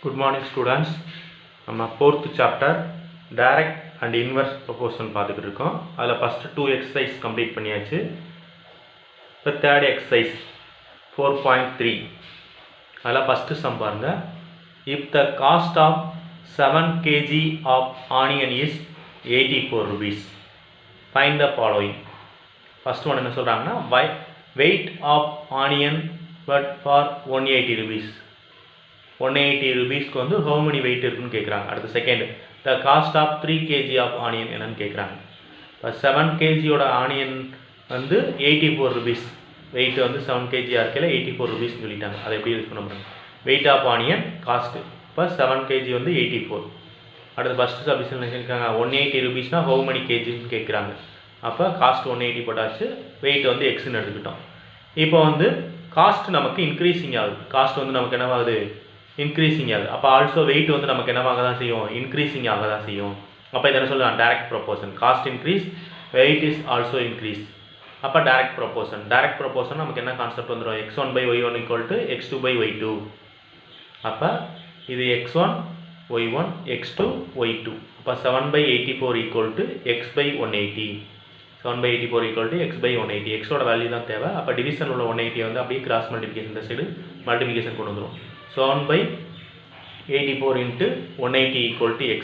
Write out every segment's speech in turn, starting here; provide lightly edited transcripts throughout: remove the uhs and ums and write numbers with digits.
Good morning students. நம்ம 4th chapter direct and inverse proportion பார்த்துட்டு இருக்கோம். அதில் first 2 exercise complete பண்ணியாச்சு. இப்போ third exercise 4.3. அதில் first sum பாருங்க. If the cost of 7 kg of onion is 84 rupees, find the following. First one என்ன சொல்றாங்கன்னா weight of onion but for 180 rupees. 180 rupeesக்கு வந்து how many weight இருக்குன்னு கேட்குறாங்க. அடுத்து second the cost of 3 kg of onion என்னன்னு கேட்குறாங்க. இப்போ 7 kg ஆனியன் வந்து 84 rupees, வெயிட் வந்து 7 kg இருக்கையில் 84 rupees சொல்லிட்டாங்க. அதை எப்படி யூஸ் பண்ண முடியும்? வெயிட் ஆஃப் ஆனியன் காஸ்ட் இப்போ 7 kg வந்து 84. அடுத்து ஃபஸ்ட்டு சப்டிஷன் இருக்காங்க 180 rupeesனா how many kgன்னு கேட்குறாங்க. அப்போ காஸ்ட் 180 போட்டாச்சு, வெயிட் வந்து எக்ஸ்ன்னு எடுத்துக்கிட்டோம். இப்போ வந்து காஸ்ட் நமக்கு இன்க்ரீஸிங் ஆகுது. காஸ்ட் வந்து நமக்கு என்னவாகுது? இன்க்ரீஸிங் ஆகுது. அப்போ ஆல்சோ வெயிட் வந்து நமக்கு என்னவாக தான் செய்யும்? இன்க்ரீஸிங் ஆக தான் செய்யும். அப்போ இதை என்ன சொல்லலாம்? Direct proportion. Cost increase, weight is also increase. அப்போ டைரக்ட் ப்ரொபோர்ஷன். டைரக்ட் ப்ரொபோர்ஷன் நமக்கு என்ன கான்செப்ட் வந்துடும்? x1/y1 = x2/y2. அப்போ இது x1 y1 x2 y2. அப்போ 7/84 = x/180. 7/84 = x/180. எக்ஸோட வேல்யூ தான் தேவை. அப்போ டிவிஷன் உள்ள 180 வந்து அப்படியே கிராஸ் மல்டிபிகேஷன் இந்த சைடு மல்டிபிகேஷன் கொண்டு வந்துடும். 7/84 × 180 = x.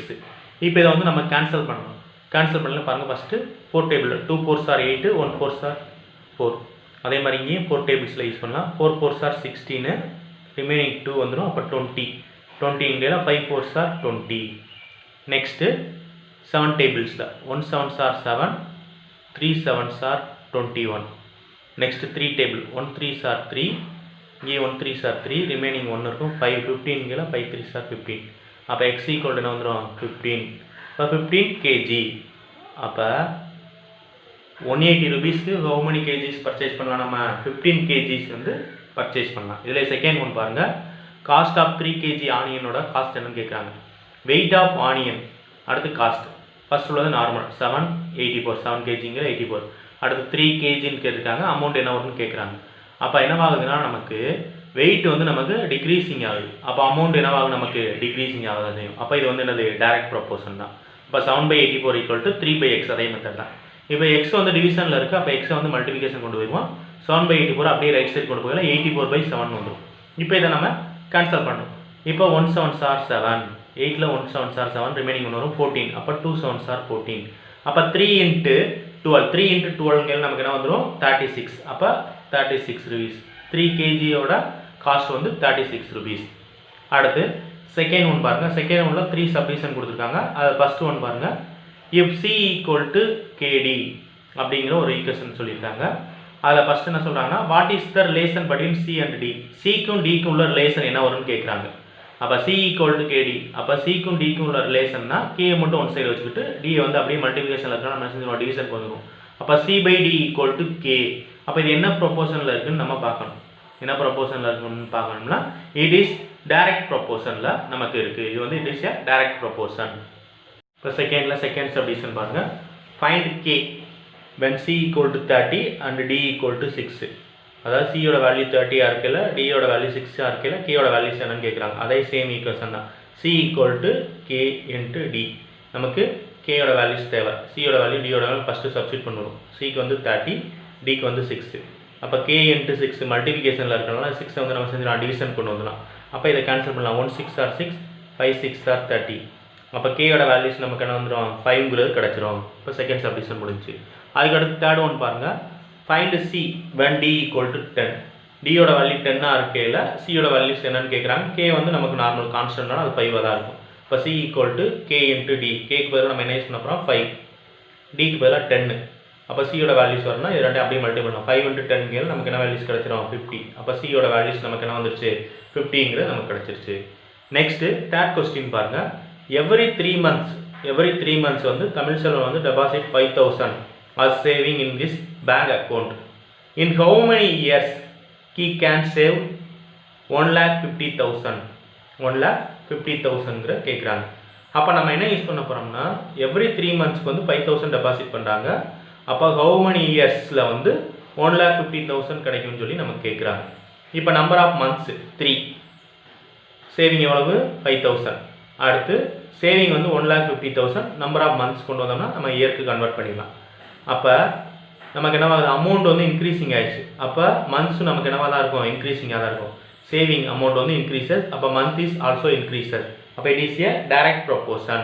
இப்போ இதை வந்து நம்ம கேன்சல் பண்ணணும். கேன்சல் பண்ணல பாருங்கள். First 4 table 2 4s are 8, 1 4s are 4. அதே மாதிரி இங்கேயும் 4 டேபிள்ஸில் யூஸ் பண்ணலாம். 4 4s are 16, ரிமைனிங் 2 வந்துடும். அப்போ 20 இங்கே 5 4s are 20. Next 7 டேபிள்ஸில் 1 7s are 7, 3 7s are 21. Next 3 table 1 3s are 3, இங்கே 1 3s are 3, ரிமைனிங் 1 இருக்கும். 5 15 இங்கே 5 3s are 15. அப்போ x = என்ன வந்துடும்? 15. இப்போ 15 kg. அப்போ 180 rupeesக்கு how many kgs பர்ச்சேஸ் பண்ணலாம்? நம்ம 15 kgs வந்து பர்ச்சேஸ் பண்ணலாம். இதில் செகண்ட் ஒன் பாருங்கள். காஸ்ட் ஆஃப் 3 kg ஆனியனோட காஸ்ட் என்னன்னு கேட்குறாங்க. வெயிட் ஆஃப் ஆனியன், அடுத்து காஸ்ட். ஃபர்ஸ்ட் உள்ளது நார்மல் 7/84, 7 kgங்கிற 84. அடுத்து 3 kgன்னு கேட்டிருக்காங்க. அமௌண்ட் என்ன வரும்னு கேட்குறாங்க. அப்போ என்னவாகுதுன்னா நமக்கு வெயிட் வந்து நமக்கு டிக்ரீஸிங் ஆகுது. அப்போ அமௌண்ட் என்னவாகும்? நமக்கு டிக்ரீஸிங் ஆக தான் செய்யும். அப்போ இது வந்து என்னது? டைரக்ட் ப்ரொபோர்ஷன் தான். இப்போ 7/84 = 3/x. அதே மெத்தட் தான். இப்போ எக்ஸ் வந்து டிவிஷனில் இருக்குது. அப்போ எக்ஸை வந்து மல்டிபிகேஷன் கொண்டு போயிடுவோம். 7/84 அப்படியே ரைட் சைடு கொண்டு போயிடலாம். 84/7 வந்துடும். இப்போ இதை நம்ம கேன்சல் பண்ணணும். இப்போ 1 7s are 7, 8ல் 1 7s are 7, remaining ஒன்று வரும் 14. அப்போ 2 7s are 14. அப்போ 3 × 12, 3 × 12 நமக்கு என்ன வந்துடும்? 36. அப்போ 36 rupees. 3 kgயோட காஸ்ட் வந்து 36 rupees. அடுத்து செகண்ட் ஒன் பாருங்கள். செகண்ட் ஒன்ல 3 சப்டிஷன் கொடுத்துருக்காங்க. அது ஃபஸ்ட் ஒன் பாருங்கள். இஃப் c = kd அப்படிங்கிற ஒரு ஈக்குவேஷன் சொல்லியிருக்காங்க. அதில் ஃபஸ்ட் என்ன சொல்கிறாங்கன்னா what is the relation between c and d? சிக்கும் டிக்கும் உள்ள ரிலேஷன் என்ன வரும்னு கேட்குறாங்க. அப்போ c = kd. அப்போ சிக்கும் டிக்கும் உள்ள ரிலேஷன்னா k மட்டும் ஒன் சைடு வச்சுக்கிட்டு d வந்து அப்படியே மல்டிபிகேஷனில் இருக்கா நம்ம செஞ்சுருவோம், டிவிஷன் வந்துடும். அப்போ c/d = k. அப்போ இது என்ன ப்ரொபோர்ஷனில் இருக்குதுன்னு நம்ம பார்க்கணும். என்ன ப்ரொபோர்ஷனில் இருக்குன்னு பார்க்கணும்னா இட் இஸ் டைரக்ட் ப்ரொபோர்ஷனில் நமக்கு இருக்குது. இது வந்து it is a direct proportion. இப்போ செகண்ட் சப்டிஷன் பாருங்கள். Find k when c = 30 and d = 6. அதாவது சியோட வேல்யூ 30 இருக்கையில், டியோட வேல்யூ 6 இருக்கையில், கேயோட வேல்யூஸ் என்னன்னு கேட்குறாங்க. அதே சேம் ஈக்குவேஷன் தான். c = k × d. நமக்கு கேயோட வேல்யூஸ் தேவை. சியோட வேல்யூ டியோட வேல்யூ ஃபஸ்ட்டு சப்ஸ்டிட் பண்ணுவோம். சிக்கு வந்து 30, டிக்கு வந்து 6. அப்போ k × 6 மல்டிபிகேஷனில் இருக்கிறனால 6 வந்து நம்ம செஞ்சிடலாம், டிவிஷன் கொண்டு வந்துடலாம். அப்போ இதை கேன்சல் பண்ணலாம். 1 6 are 6, 5 6 are 30. அப்போ கேயோட வேல்யூஸ் நமக்கு என்ன வந்துடும்? 5ங்கிறது கிடச்சிரும். இப்போ செகண்ட் சப்டிஷன் முடிஞ்சு. அதுக்கடுத்து தேர்ட் ஒன் பாருங்கள். Find c when d = 10. டியோட வேல்யூ 10 இருக்கையில் சியோட வேல்யூஸ் என்னன்னு கேட்குறாங்க. k வந்து நமக்கு நார்மல் கான்ஸ்டன்ட்னா அது 5 தான் இருக்கும். இப்போ c = k × d. கேக்கு பதிலாக நம்ம என்ன யூஸ் பண்ண போகிறோம்? 5. டிக்கு பதிலாக 10. அப்போ சியோட வேல்யூஸ் வரணும். இது ரெண்டு அப்படியே மல்டி பண்ணணும். 5 × 10 நமக்கு என்ன வேல்யூஸ் கிடச்சிரும்? 50. அப்போ சியோட வேல்யூஸ் நமக்கு என்ன வந்துருச்சு? 50ங்கிறது நமக்கு கிடச்சிருச்சு. நெக்ஸ்ட்டு தேர்ட் கொஸ்டின் பாருங்கள். எவ்ரி 3 months வந்து தமிழ் செல்வன் வந்து deposit 5,000 as saving in this bank account. In how many years he can save 1,50,000? 1,50,000ங்கிற கேட்குறாங்க. அப்போ நம்ம என்ன யூஸ் பண்ண போகிறோம்னா எவ்ரி 3 monthsக்கு வந்து 5,000 டெபாசிட் பண்ணுறாங்க. அப்போ how many yearsல வந்து 1,50,000 கிடைக்கும்னு சொல்லி நமக்கு கேட்குறாங்க. இப்போ நம்பர் ஆஃப் மந்த்ஸ் 3. சேவிங் எவ்வளவு 5000. அடுத்து சேவிங் வந்து 1,50,000 நம்பர் ஆஃப் மந்த்ஸ் கொண்டு வந்தோம்னா நம்ம இயருக்கு கன்வெர்ட் பண்ணிடலாம். அப்போ நமக்கு என்னவாகுது, அமௌண்ட் வந்து இன்க்ரீசிங் ஆயிடுச்சு. அப்போ மந்த்ஸும் நமக்கு என்னவாக தான் இருக்கும், இன்க்ரீசிங்காக தான் இருக்கும். சேவிங் அமௌண்ட் வந்து இன்க்ரீசஸ், அப்போ மந்த் இஸ் ஆல்சோ இன்க்ரீசஸ். அப்போ it is a direct proportion.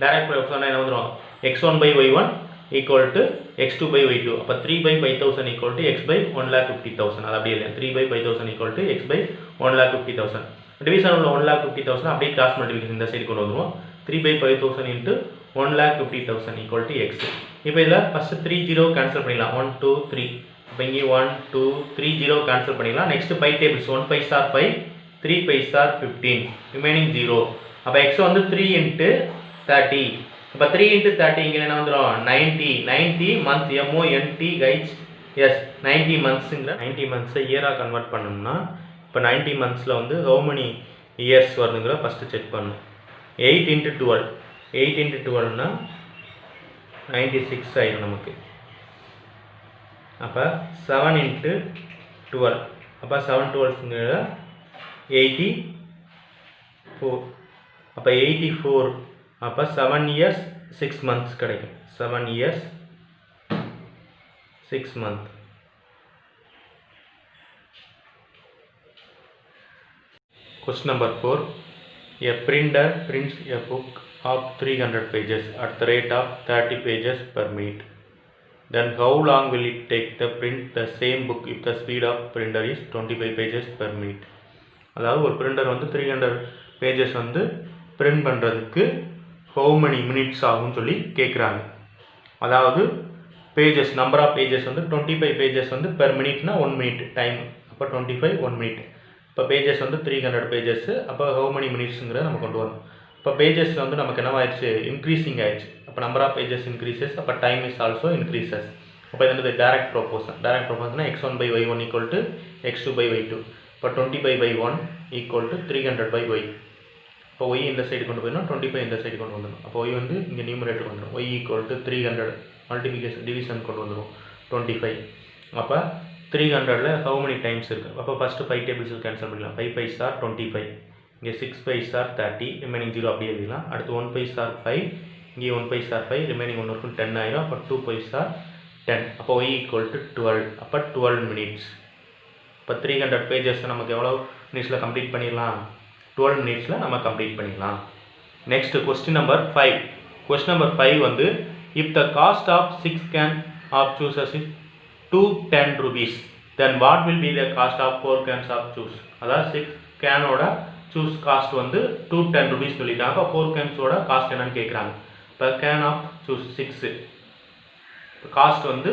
Direct proportion என்ன வந்துடும், x1/y1 ஈக்குவல் டு x2/y2. அப்போ 3/5000 ஈக்குவல் டு x/1,50,000. அது அப்படியே இல்லை, 3/5000 ஈக்குவல் டு x/1,50,000. டிவிஷன் உள்ள 1,50,000 அப்படியே கிராஸ் மல்டிபிகேஷன் இந்த சைடு கொண்டு வந்துடுவோம். 3/5000 இன்ட்டு 1,50,000 ஈக்குவல் டு எக்ஸ். இப்போ இதில் ஃபஸ்ட்டு 3 0 கேன்சல் பண்ணிடலாம். 1 2 3. இப்போ இங்கே 1 2 3 0 கேன்சல் பண்ணிடலாம். Next 5 tables. 1 5 are 5, 3 5 are 15, remaining 0. அப்போ எக்ஸ் வந்து 3 இன்ட்டு 30. இப்போ 3 இன்ட்டு 30 இங்கே என்ன வந்துடும், 90 மந்த். MONT கைஸ், எஸ் 90 மந்த்ஸுங்கிற 90 மந்த்ஸை இயராக கன்வெர்ட் பண்ணணும்னா இப்போ 90 மந்த்ஸில் வந்து ஹவு மெனி இயர்ஸ் வருதுங்கிற ஃபஸ்ட்டு செக் பண்ணணும். 8 இன்ட்டு 12. 8 இன்ட்டு 12னா 96 ஆயிடும் நமக்கு. அப்போ 7 இன்ட்டு 12. அப்போ 7 12ங்கிற 84. அப்போ 84. அப்போ 7 இயர்ஸ் 6 மந்த்ஸ் கிடைக்கும். 7 years 6 month. Question number 4. A printer prints a book of 300 pages at the rate of 30 pages per minute. Then how long will it take to print the same book if the speed of printer is 25 pages per minute? அதாவது ஒரு printer வந்து 300 pages வந்து print பண்ணுறதுக்கு how many minutes ஆகும்னு சொல்லி கேட்குறாங்க. அதாவது pages, number of pages வந்து 25 pages வந்து per minuteனா 1 minute டைம். அப்போ 25 1 minute. இப்போ பேஜஸ் வந்து 300 பேஜஸ். அப்போ ஹவு மெனி மினிட்ஸுங்கிறத நம்ம கொண்டு வரணும். இப்போ பேஜஸ் வந்து நமக்கு என்னவாயிடுச்சு, இன்க்ரீசிங் ஆயிடுச்சு. அப்போ நம்பர் ஆஃப் பேஜஸ் இன்க்ரீசஸ், அப்போ டைம் இஸ் ஆல்சோ இன்க்ரீசஸ். அப்போ இது வந்து டைரக்ட் ப்ரொபோர்ஷன். டைரக்ட் ப்ரொபோர்ஷன்னா x1/y1 ஈக்குவல் டு x2/y2. இப்போ 20/y1 ஈக்குவல் டு 300/y. இப்போ y இந்த சைடு கொண்டு போயிடணும், 25 இந்த சைடு கொண்டு வந்துடும். அப்போ y வந்து இங்கே நியூமரேட்டர் வந்துடும். y equal to 300 multiplication division கொண்டு வந்துடும் 25. அப்போ 300ல் ஹவு மெனி டைம்ஸ் இருக்குது. அப்போ ஃபஸ்ட்டு 5 டேபிள்ஸில் கேன்சல் பண்ணிடலாம். 5 5s are 25. இங்கே 6 5s are 30, ரிமைனிங் 0 அப்படியே எழுதிக்கலாம். அடுத்து 1 5s are 5, இங்கே 1 5s are 5, ரிமைனிங் 1 இருக்கும் 10 ஆயிரும். அப்போ 2 5s are 10. அப்போ y ஈக்குவல் டு 12. அப்போ 12 மினிட்ஸ். இப்போ 300 பேஜஸ் நமக்கு எவ்வளோ மினிட்ஸில் கம்ப்ளீட் பண்ணிடலாம், 12 மினிட்ஸில் நம்ம கம்ப்ளீட் பண்ணிடலாம். Next question number 5. Question number 5 வந்து if the cost of 6 can of juices is 210 rupees, then what will be the cost of 4 cans of juice? அதாவது 6 கேனோட ஜூஸ் காஸ்ட் வந்து 210 rupees சொல்லிட்டாங்க. 4 கேன்ஸோட காஸ்ட் என்னன்னு கேட்குறாங்க. இப்போ கேன் ஆஃப் ஜூஸ் 6, காஸ்ட் வந்து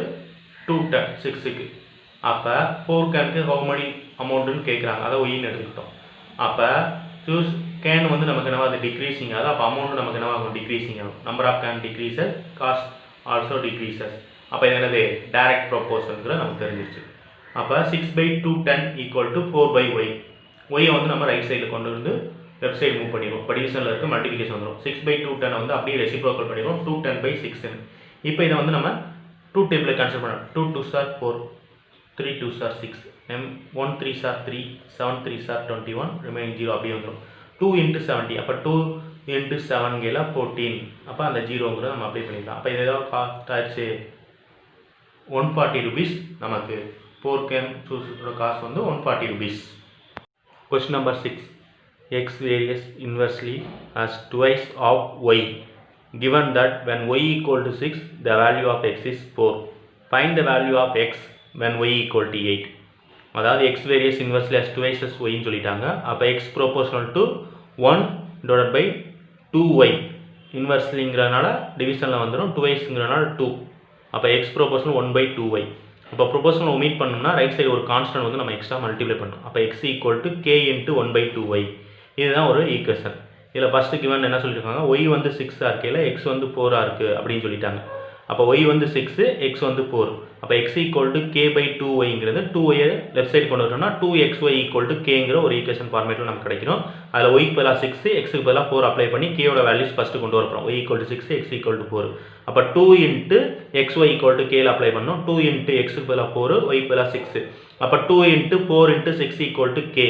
210 6க்கு. அப்போ 4 கேனுக்கு how மணி அமௌண்ட்டுன்னு கேட்குறாங்க. அதை ஒயின்னு எடுத்துக்கிட்டோம். அப்போ ஜூஸ் கேன் வந்து நமக்கு என்னவா அது டிக்ரீசிங் ஆகுது. அப்போ அமௌண்ட் நமக்கு என்னவாகும், டிக்ரீசிங் ஆகும். Number of can decreases, cost also decreases. அப்போ இது என்னது, டைரக்ட் ப்ரொபோர்ஷன்ங்கிற நமக்கு தெரிஞ்சிருச்சு. அப்போ 6/210 ஈக்குவல் டு 4/y. ஒய்யை வந்து நம்ம ரைட் சைடில் கொண்டு வந்து லெஃப்ட் சைடு மூவ் பண்ணிடுவோம். இப்போ டிவிஷனில் இருக்க மல்டிபிகேஷன் வந்துடும். 6/210 வந்து அப்படியே ரெசிப்ரோக்கல் பண்ணிடுவோம் 210/6. இப்போ இதை வந்து நம்ம 2 டேபிளில் கேன்சல் பண்ணோம். 2 2s are 4, 3 2s are 6, 1 3s are 3, 7 3s are 21, remaining 0 அப்படியே வந்துடும். 2 into 70. அப்போ 2 into 7 கேல 14. அப்போ அந்த 0ங்கிறத நம்ம அப்ளை பண்ணிக்கலாம். அப்போ இது ஏதாவது காஸ்ட் ஆயிடுச்சு 140 rupees. நமக்கு 4 கேன் ஜூஸோட காஸ்ட் வந்து 140 rupees. Question number 6. X varies inversely as twice of y. Given that when y equal to 6, the value of x is 4. Find the value of x when y equal to 8. அதாவது x varies inversely as twice as y ன்னு சொல்லிட்டாங்க. அப்போ x proportional to 1 divided by 2y. இன்வெர்ஸ்லிங்கிறனால டிவிஷனில் வந்துடும், 2yங்கிறனால 2. அப்போ x proportional 1/2y. இப்போ proportional omit பண்ணோம்னா right side ஒரு கான்ஸ்டன்ட் வந்து நம்ம எக்ஸ்ட்ரா மல்டிப்ளை பண்ணணும். அப்போ x equal to k into 1/2y. இதுதான் ஒரு ஈக்குவேஷன். இதில் ஃபஸ்ட்டு கிவன் என்ன சொல்லியிருக்காங்க, y வந்து 6 இருக்கையில் x வந்து 4 இருக்குது அப்படின்னு சொல்லிட்டாங்க. அப்போ y வந்து 6, x வந்து 4. அப்போ x ஈக்குவல் டு k/2yங்கிறது 2y லெஃப்ட் சைடு கொண்டு வரணும்னா 2xy ஈக்குவல் டு kங்கிற ஒரு ஈக்குவேஷன் ஃபார்மேட்டில் நமக்கு கிடைக்கணும். அதில் yக்கு பதிலாக 6, xக்கு பதிலாக 4 அப்ளை பண்ணி k-யோட வேல்யூஸ் ஃபஸ்ட்டு கொண்டு வரப்போம். y equal to 6, x equal to 4. அப்போ 2 into xy equal to k apply பண்ணணும். 2 இன்ட்டு xக்கு பதிலாக 4, yக்கு பதிலாக 6. அப்போ 2 into 4 into 6 equal to k.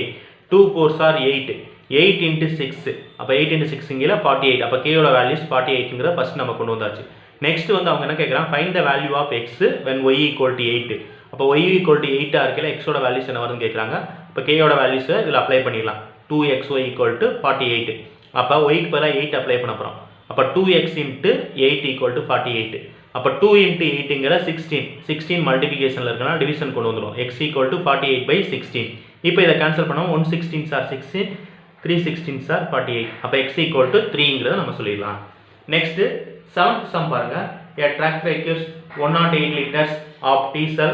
2 4s are 8 8 into 6 அப்போ 8 into 6 இங்கே 48 அப்போ k யோட வேல்யூஸ் 48ங்கிறத ஃபர்ஸ்ட் நம்ம கொண்டு வந்தாச்சு நெக்ஸ்ட் வந்து அவங்க என்ன கேட்குறாங்க find the value of x when y equal to 8 அப்போ y equal to 8 இருக்கையில் x ஓட வேல்யூஸ் என்ன வருதுன்னு கேட்குறாங்க இப்போ k யோட வேல்யூஸை இதில் அப்ளை பண்ணிடலாம் 2xy equal to 48 அப்போ yக்கு பதிலாக 8 அப்ளை பண்ண போகிறோம் அப்போ 2x into 8 equal to 48 அப்போ 2 into 8ங்கிற 16 மல்டிபிகேஷனில் இருக்குன்னா டிவிஷன் கொண்டு வந்துடும் x equal to 48 by 16 இப்போ இதை கேன்சல் பண்ணோம் 1 16s are 16 3 16s are 48 அப்போ x equal to 3ங்கிறத நம்ம சொல்லிடலாம் நெக்ஸ்ட்டு 7th sum பாருங்க a tractor requires 108 liters of diesel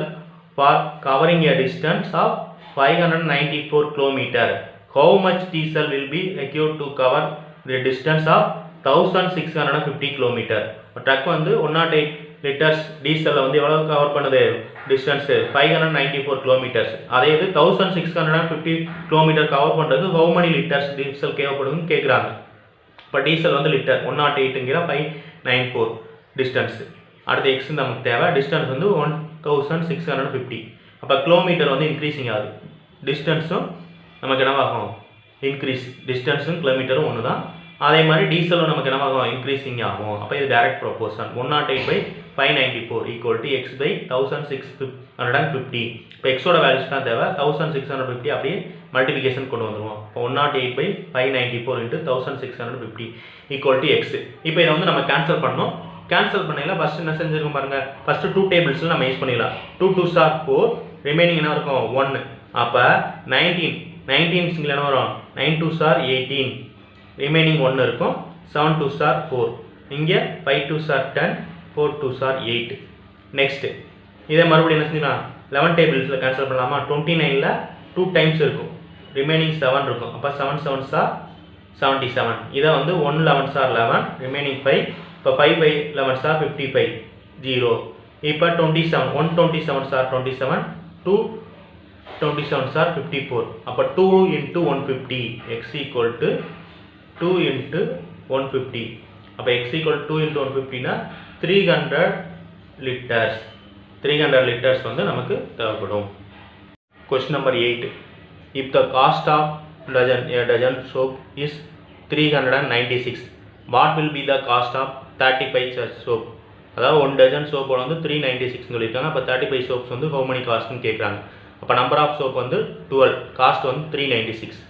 for covering a distance of 594 km. How much diesel will be required to cover the distance of 1650 km? Drug வந்து 108 litres டீசலில் வந்து எவ்வளோ cover பண்ணுது distance 594 kilometres அதே இது 1650 kilometre cover பண்ணுறது how many litres diesel தேவைப்படுதுன்னு கேட்குறாங்க இப்போ diesel வந்து லிட்டர் 108ங்கிற 594 டிஸ்டன்ஸு அடுத்து எக்ஸ் நமக்கு தேவை டிஸ்டன்ஸ் வந்து 1650 அப்போ கிலோமீட்டர் வந்து இன்க்ரீஸிங் ஆகுது டிஸ்டன்ஸும் நமக்கு என்னவாகும் இன்க்ரீஸ் டிஸ்டன்ஸும் கிலோமீட்டரும் ஒன்று தான் அதே மாதிரி டீசலும் நமக்கு என்னவாகும் இன்க்ரீஸிங் ஆகும் அப்போ இது direct proportion 108/594 equal to x by 1650 இப்போ எக்ஸோட வேல்யூஸ் தான் தேவை 1650 அப்படியே மல்டிபிகேஷன் கொண்டு வந்துடுவோம் இப்போ 108/594 இன்ட்டு 1650 ஈக்குவல் டு எக்ஸ் இப்போ இதை வந்து நம்ம கேன்சல் பண்ணோம் கேன்சல் பண்ணையில் ஃபஸ்ட்டு என்ன செஞ்சுருக்கோம் பாருங்கள் ஃபஸ்ட்டு 2 டேபிள்ஸில் நம்ம யூஸ் பண்ணிடலாம் 2 2s are 4 ரிமைனிங் என்ன இருக்கும் 1 அப்போ 19 சிங்கிள் என்ன வரும் 9 2s are 18 ரிமைனிங் 1 இருக்கும் 7 2s are 4 இங்கே 5 2s are 10 4 2s are 8 next இதே மறுபடியும் என்ன செஞ்சுக்கலாம் 11 டேபிள்ஸில் கேன்சல் பண்ணலாமா 29ல் 2 டைம்ஸ் இருக்கும் ரிமைனிங் 7 இருக்கும் அப்போ 7 7s are 77 இதை வந்து 1 11s are 11 ரிமைனிங் 5 இப்போ 5/11s are 55 0 இப்போ 27 127s are 27 2 27s are 54 அப்போ 2 into 150 x equal to 2 into 150 அப்போ x equal to 2 into 150 னா 300 லிட்டர்ஸ் வந்து நமக்கு தேவைப்படும் question number 8 if the cost of a dozen soap is 396 what will be the cost of 35 such soap அதாவது 1 dozen soap வந்து 396 சொல்லியிருக்காங்க அப்போ 35 soaps வந்து how many காஸ்ட்னு கேட்குறாங்க அப்போ நம்பர் ஆஃப் சோப் வந்து 12 காஸ்ட் வந்து 396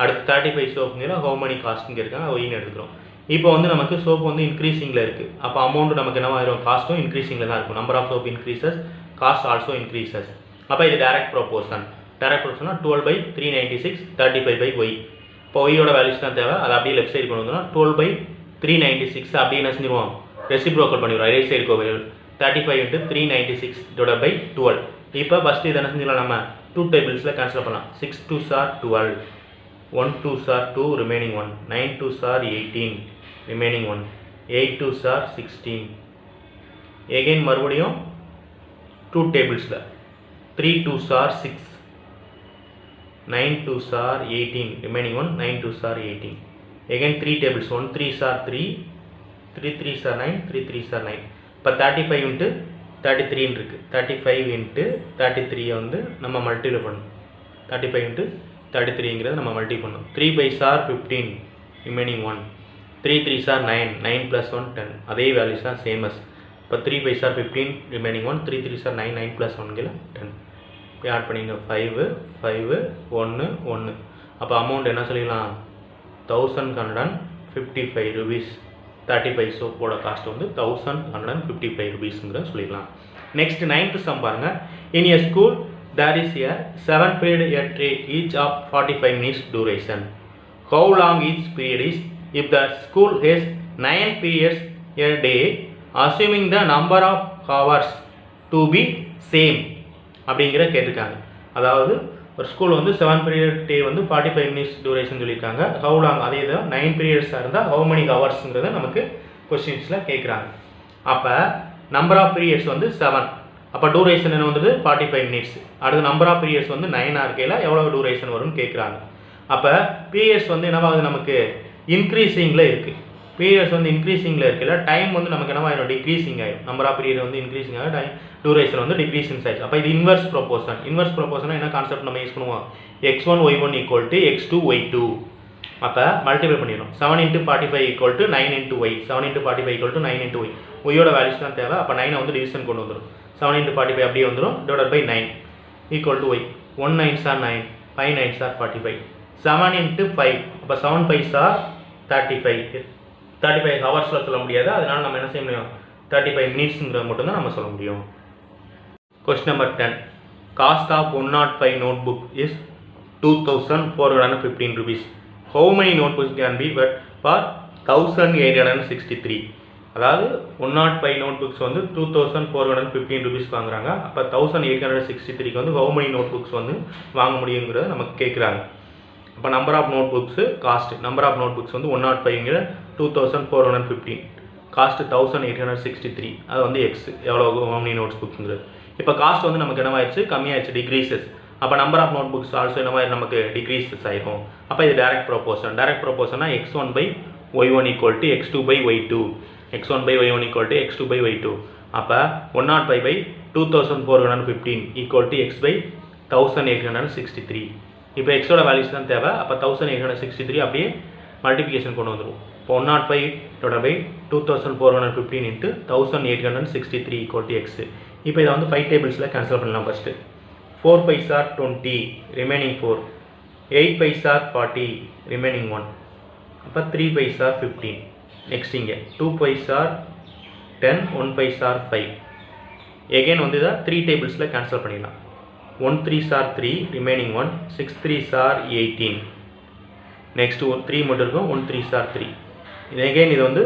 அடுத்து 35 சோப்புங்கிற how many காஸ்ட்னு கேட்குறாங்க ஒயின்னு எடுத்துக்கிறோம் இப்போ வந்து நமக்கு சோப் வந்து இன்க்ரீஸிங்கில் இருக்குது அப்போ அமௌண்ட் நமக்கு என்னவாயிரும் காஸ்ட்டும் இன்க்ரீஸிங்கில் தான் இருக்கும் number of soap increases cost also increases அப்போ இது டைரக்ட் ப்ரொபோர்ஷன் 12/396 35/y இப்போ ஒய்யோட வேல்யூஸ் தான் தேவை அதை அப்படியே லெஃப்ட் சைடு கொண்டு வந்தோம்னா 12/396 அப்படியே என்ன செஞ்சிருவோம் ரெசிப்ரோக்கல் பண்ணிடுவோம் ரைட் சைடு கோவில் 35 into 396/12 இப்போ ஃபஸ்ட்டு இதை என்ன செஞ்சிடலாம் நம்ம 2 டேபிள்ஸில் கேன்சல் பண்ணலாம் 6 2s are 12 1 2s are 2 remaining 1 9 2s are 18 remaining 1 8 2s are 16 again மறுபடியும் 2 டேபிள்ஸில் 3 2s are 6 9 2s are 18 remaining 1 9 2s are 18 again 3 tables 1 3s are 3 3 3s are 9 3 3s are 9 இப்போ 35 into 33 இருக்கு 35 into 33 வந்து நம்ம மல்டிப்ளை பண்ணணும் 35 into 33ங்கிறது நம்ம multi பண்ணணும் 3 5s are 15 remaining 1 3 3s are 9 9 plus 1 10 அதே values தான் சேமஸ் இப்போ 3 5s are 15 remaining 1 3 3s are 9 9 plus 1 10 இப்போ ஆட் பண்ணிங்க 5 5 1 1 அப்போ அமௌண்ட் என்ன சொல்லிடலாம் 1155 rupees 35 சோப்போட காஸ்ட் வந்து 1155 rupeesங்கிறத சொல்லிடலாம் நெக்ஸ்ட் 9th சம் பாருங்க இன் எ school there is a 7 period a tray each of 45 minutes duration how long each period is if the school has 9 periods a day assuming the number of hours to be same அப்படிங்கிற கேட்டிருக்காங்க அதாவது ஒரு school வந்து 7 period டே வந்து 45 minutes duration சொல்லியிருக்காங்க how long அதே தான் 9 பீரியட்ஸாக இருந்தால் ஹவு many ஹவர்ஸுங்கிறத நமக்கு கொஸ்டின்ஸில் கேட்குறாங்க அப்போ நம்பர் ஆஃப் பீரியட்ஸ் வந்து 7 அப்போ டூரேஷன் என்ன வந்தது 45 மினிட்ஸ் அடுத்து நம்பர் ஆஃப் பீரியட்ஸ் வந்து 9 இருக்கையில் எவ்வளோ டூரேஷன் வரும்னு கேட்குறாங்க அப்போ பீரியட்ஸ் வந்து என்னவாகுது நமக்கு இன்க்ரீஸிங்கில் இருக்குது பீரியட்ஸ் வந்து இன்க்ரீஸிங்கில் இருக்கையில் டைம் வந்து நமக்கு என்னவாயிடும் டிக்ரீஸிங் ஆகிடும் நம்பர் ஆஃப் பீரியட் வந்து இன்க்ரீஸிங் ஆகும் duration வந்து decrease in size. அப்போ இது inverse proportion. Inverse proportion என்ன கான்செப்ட் நம்ம யூஸ் பண்ணுவோம்? x1 y1 equal to x2 y2. அப்போ மல்டிப்ளை பண்ணிடணும். 7 into 45 equal to 9 into y. 7 into 45 equal to 9 into y. y-யோட values தான் தேவை. அப்போ 9 வந்து டிவிஷன் கொண்டு வந்துடும். 7 into 45 அப்படியே வந்துடும். divided by 9 equal to y. 1 9s are 9, 5 9s are 45. 7 into 5. அப்போ 7 5s are 35. 35 ஹவர்ஸில் சொல்ல முடியாது. அதனால நம்ம என்ன செய்ய முடியும்? 35 மினிட்ஸுங்கிறது மட்டும்தான் நம்ம சொல்ல முடியும். Question number 10. Cost of 105 notebook is 2,415 rupees. How many notebooks can be bought for 1,863? அதாவது 105 notebooks வந்து 2,415 rupees வாங்குறாங்க. அப்போ 1,863க்கு வந்து how many notebooks வந்து வாங்க முடியுங்கிறத நமக்கு கேட்குறாங்க. அப்போ number of notebooks cost number of notebooks வந்து 105ங்கிற 2,415 காஸ்ட் 1,863 அது வந்து எக்ஸ் எவ்வளோ how many notes புக்ஸுங்கிறது. இப்போ காஸ்ட் வந்து நமக்கு என்னவாயிடுச்சு கம்மியாயிடுச்சு டிக்ரீசஸ். அப்போ number of notebooks also என்னவாயிரு நமக்கு டிக்ரீசஸ் ஆகிடும். அப்போ இது டைரக்ட் ப்ரொபோர்ஷன்னா x1 by y1 equal to x2 by y2. x1 by y1 equal to x2 by y2. அப்போ 105 by 2,415 equal to x by 1,863. இப்போ எக்ஸோட வேல்யூஸ் தான் தேவை. அப்போ 1,863 அப்படியே மல்டிப்ளிகேஷன் கொண்டு வந்துடும். இப்போ 105 divided by 2,415 into 1,863 equal to x. இப்போ இதை வந்து 5 டேபிள்ஸில் கேன்சல் பண்ணலாம். First 4 5s are 20, remaining 4. 8 5s are 40, remaining 1. அப்போ 3 5s are 15. நெக்ஸ்ட் இங்கே 2 5s are 10, 1 5s are 5. Again வந்து இதை 3 டேபிள்ஸில் கேன்சல் பண்ணிடலாம். 1 3s are 3, remaining 1. 6 3s are 18. Next 3 மட்டும் இருக்கும். 1 3s are 3. எகெயின் இது வந்து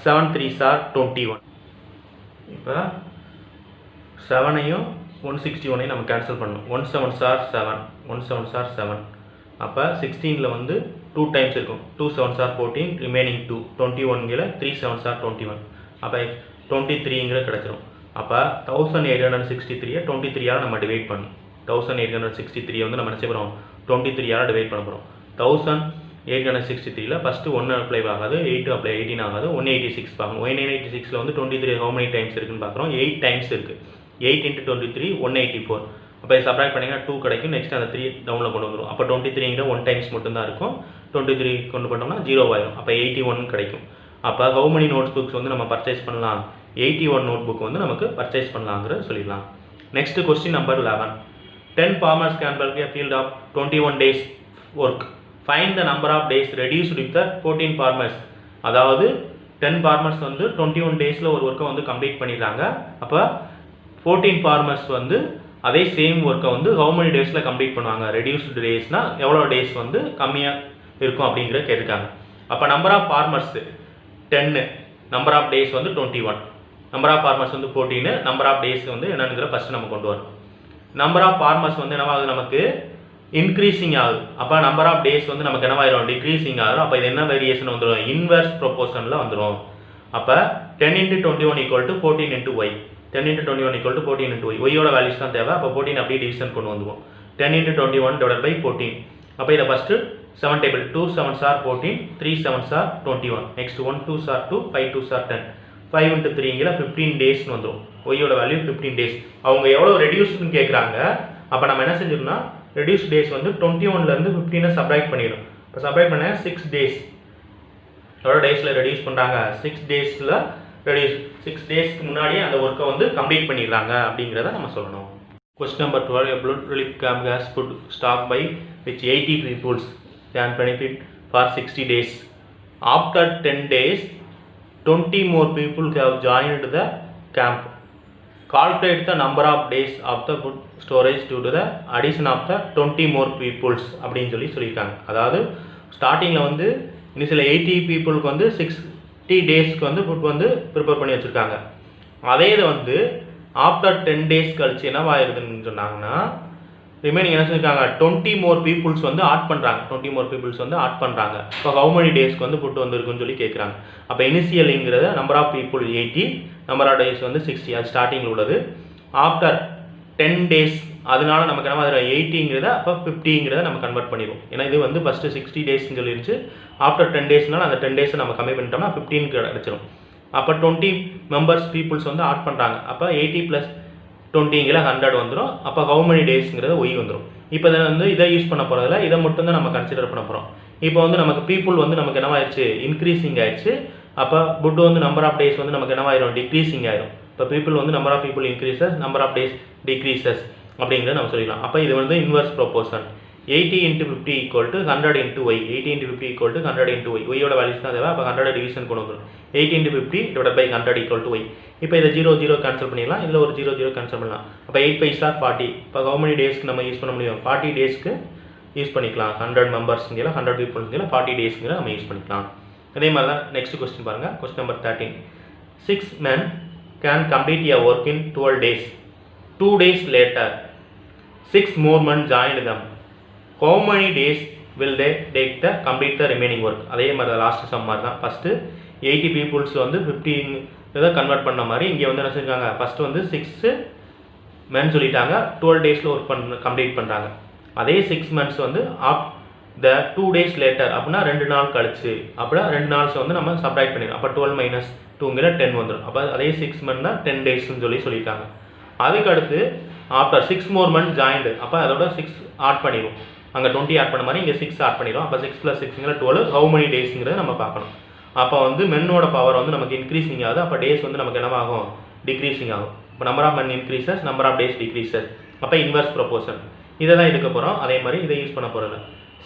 7 3s are 21. இப்போ 7ஐயும் 161ஐயும் நம்ம கேன்சல் பண்ணணும். 1 7s are 7, 1 7s are 7. அப்போ 16ல் வந்து 2 டைம்ஸ் இருக்கும். 2 7s are 14, remaining 2. 21ங்கிற 3 7s are 21. அப்போ 23ங்கிற கிடச்சிரும். அப்போ 1,863 23ஆல் நம்ம டிவைட் பண்ணணும். 1,863 வந்து நம்ம என்ன செய்ய போகிறோம் 23ஆல் டிவைட் பண்ண போகிறோம். 1,863ல் ஃபஸ்ட்டு 1 அப்ளை ஆகாது, 8 அப்ளை 18 ஆகாது, 186 பார்க்கணும். 186ல் வந்து 23 how many டைம்ஸ் இருக்குன்னு பார்க்குறோம். 8 டைம்ஸ் இருக்குது. 8 into 23 184. அப்போ இதை சப்ராக்ட் பண்ணிங்கன்னா 2 கிடைக்கும். நெக்ஸ்ட் அந்த 3 டவுனில் கொண்டு வந்துடும். அப்போ 23ங்கிற 1 டைம்ஸ் மட்டும்தான் இருக்கும். 23 கொண்டு பண்ணோம்னா 0 ஆயிரும். அப்போ 81 கிடைக்கும். அப்போ how many நோட்ஸ் புக்ஸ் வந்து நம்ம பர்ச்சேஸ் பண்ணலாம் 81 நோட் புக் வந்து நமக்கு பர்ச்சேஸ் பண்ணலாங்கிறது சொல்லிடலாம். Next question number 11. 10 farmers can work a field of 21 days work. Find the number of days reduced with the 14 farmers. அதாவது 10 farmers வந்து 21 டேஸில் ஒரு ஒர்க்கை வந்து கம்ப்ளீட் பண்ணிடுறாங்க. அப்போ 14 farmers வந்து அதே சேம் ஒர்க்கை வந்து how many டேஸில் கம்ப்ளீட் பண்ணுவாங்க. ரெடியூஸ்டு டேஸ்னால் எவ்வளோ டேஸ் வந்து கம்மியாக இருக்கும் அப்படிங்கிற கேட்டிருக்காங்க. அப்போ number of farmers 10, number of days வந்து 21. நம்பர் ஆஃப் ஃபார்மர்ஸ் வந்து 14, நம்பர் ஆஃப் டேஸ் வந்து என்னங்கிற ஃபஸ்ட்டு நம்ம கொண்டு வரணும். நம்பர் ஆஃப் ஃபார்மர்ஸ் வந்து என்னவாகுது நமக்கு இன்க்ரீசிங் ஆகுது. அப்போ நம்பர் ஆஃப் டேஸ் வந்து நமக்கு என்னவாயிரும் டிக்ரீசிங் ஆகும். அப்போ இது என்ன வேரியேஷன் வந்துடும் இன்வெர்ஸ் ப்ரொபோர்ஷனில் வந்துடும். அப்போ 10 into 21 equal to 14 into y. 10 into 21 equal to 14 into y. y-யோட values தான் தேவை. அப்போ 14 அப்படியே டிவிஷன் கொண்டு வந்துடுவோம். 10 into 21 divided by 14. அப்போ இதை first 7 table 2 7s are 14, 3 7s are 21. Next 1 2s are 2, 5 2s are 10. 5 into 3ங்கிற 15 டேஸ்னு வந்துடும். y-யோட வேல்யூ 15 டேஸ். அவங்க எவ்வளோ ரெடியூஸ்னு கேட்குறாங்க. அப்போ நம்ம என்ன செஞ்சிடணும்னா ரெடியூஸ் டேஸ் வந்து 21லேருந்து 15 சப்ராக்ட் பண்ணிடும். இப்போ சப்ராக்ட் பண்ண 6 டேஸ் எவ்வளோ டேஸில் ரெடியூஸ் பண்ணுறாங்க 6 டேஸில் ரெடியூஸ் 6 டேஸ்க்கு முன்னாடியே அந்த ஒர்க்கை வந்து கம்ப்ளீட் பண்ணிடுறாங்க அப்படிங்கிறத நம்ம சொல்லணும். Question number 12. A blood relief camp has put stock by which 80 people can benefit for 60 days. After 10 days, 20 more people have joined the camp. Calculate the number of days of the food storage due to the addition of the 20 more peoples அப்படின்னு சொல்லியிருக்காங்க. அதாவது ஸ்டார்டிங்கில் வந்து initial 80 பீப்புளுக்கு வந்து 60 டேஸ்க்கு வந்து food வந்து ப்ரிப்பேர் பண்ணி வச்சுருக்காங்க. அதே இதை வந்து ஆஃப்டர் 10 டேஸ் கழிச்சு என்னவாயிருதுன்னு சொன்னாங்கன்னா ரிமைனிங் என்ன சொல்லியிருக்காங்க 20 more peoples வந்து ஆட் பண்ணுறாங்க. 20 more peoples வந்து ஆட் பண்ணுறாங்க. இப்போ how many டேஸ்க்கு வந்து ஃபுட் வந்துருக்குன்னு சொல்லி கேட்குறாங்க. அப்போ இனிஷியலுங்கிறத number of people 80, number of days வந்து 60. அது ஸ்டார்டிங்கில் உள்ளது. ஆஃப்டர் 10 டேஸ் அதனால நமக்கு என்ன மாதிரி 80ங்கிறத அப்போ 50ங்கிறத நம்ம கன்வெர்ட் பண்ணிடுவோம். ஏன்னா இது வந்து ஃபஸ்ட்டு 60 டேஸ்ன்னு சொல்லிருச்சு. ஆஃப்டர் 10 டேஸ்னால அந்த 10 டேஸை நம்ம கம்மி பண்ணிட்டோம்னா 15 கிடச்சிரும். அப்போ 20 மெம்பர்ஸ் பீப்புள்ஸ் வந்து ஆட் பண்ணுறாங்க. அப்போ 80 + 20ங்கிற 100 வந்துடும். அப்போ ஹவு மெனி டேஸ்ங்கிறது ஒய் வந்துடும். இப்போ இதை வந்து இதை யூஸ் பண்ண போகிறதில்ல, இதை மட்டும் தான் நம்ம கன்சிடர் பண்ண போகிறோம். இப்போ வந்து நமக்கு பீப்புள் வந்து நமக்கு என்னவாயிடுச்சு, இன்க்ரீசிங் ஆயிடுச்சு. அப்போ புட் வந்து நம்பர் ஆஃப் டேஸ் வந்து நமக்கு என்னவாயிரும், டிக்ரீசிங் ஆயிரும். இப்போ பீப்புள் வந்து number of people increases, number of days decreases அப்படிங்கிறத நம்ம சொல்லிக்கலாம். அப்போ இது வந்து inverse proportion. 80 × 50 = 100 × y. 80 × 50 = 100 × y. y யோட வேல்யூஸ் தான் தேவை. அப்போ 100 டிவிஷன் கொண்டு வந்துடும். 80 × 50 / 100 = y. இப்போ இதை 0 0 கேன்சல் பண்ணிடலாம். இதில் ஒரு 0 0 கேன்சல் பண்ணலாம். அப்போ 8 5 are 40. இப்போ ஹவு மெனி டேஸ்க்கு நம்ம யூஸ் பண்ண முடியும், 40 டேஸ்க்கு யூஸ் பண்ணிக்கலாம். 100 மெம்பர்ஸ்ங்கிற 100 பீப்புள்ஸ்ங்கிற 40 டேஸ்ங்கிற நம்ம யூஸ் பண்ணிக்கலாம். அதே மாதிரி தான் நெக்ஸ்ட் கொஸ்டின் பாருங்கள். Question number 13. 6 men can complete a work in 12 days. 2 days later 6 more men joined them. How many days will they take to complete the remaining work? அதே மாதிரி தான் லாஸ்ட் சம் மாதிரி தான். ஃபஸ்ட்டு 80 பீப்புள்ஸ் வந்து 15 இதை convert பண்ண மாதிரி இங்கே வந்து என்ன செஞ்சாங்க, ஃபஸ்ட்டு வந்து 6 men சொல்லிட்டாங்க, 12 டேஸில் ஒர்க் கம்ப்ளீட் பண்ணுறாங்க. அதே 6 months வந்து the 2 days later அப்படின்னா 2 நாள் கழிச்சு, அப்படின்னா 2 நாள்ஸ் வந்து நம்ம சப்ராக்ட் பண்ணிடலாம். அப்போ 12 - 2ங்கிற 10 வந்துடும். அப்போ அதே 6 months தான் 10 டேஸ்ன்னு சொல்லிட்டாங்க. அதுக்கு அடுத்து ஆஃப்டர் 6 more men joined, அப்போ அதோட 6 ஆட் பண்ணிடும். அங்கே 20 ஆட் பண்ண மாதிரி இங்கே 6 ஆட் பண்ணிடும். அப்போ 6 + 6ங்கிற 12. ஹவு மெனி டேஸ்ங்கிறத நம்ம பார்க்கணும். அப்போ வந்து மென்னோட பவர் வந்து நமக்கு இன்க்ரீசிங் ஆகுது. அப்போ டேஸ் வந்து நமக்கு என்னவாகும், டிக்ரீசிங் ஆகும். இப்போ number of men increases, number of days decreases. அப்போ இன்வர்ஸ் ப்ரொபோர்ஷன் இதை தான் எடுக்க போகிறோம். அதே மாதிரி இதை யூஸ் பண்ண போகிறது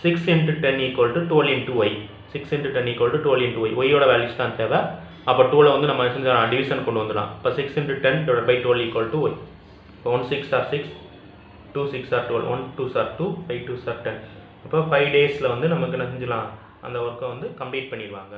6 × 10 = 12 × y. 6 × 10 = 12 × y. ஒய்யோட வேல்யூஸ் தான் தேவை. அப்போ 2ல வந்து நம்ம செஞ்சோம் டிவிஷன் கொண்டு வந்துடலாம். இப்போ 6 × 10 / 12 = y. இப்போ 1 6 are 6, 2 6 are 12, 1 2 are 2, 5 2 are 10. அப்போ 5 டேஸில் வந்து நமக்கு என்ன செஞ்சலாம், அந்த ஒர்க்கை வந்து கம்ப்ளீட் பண்ணிடுவாங்க.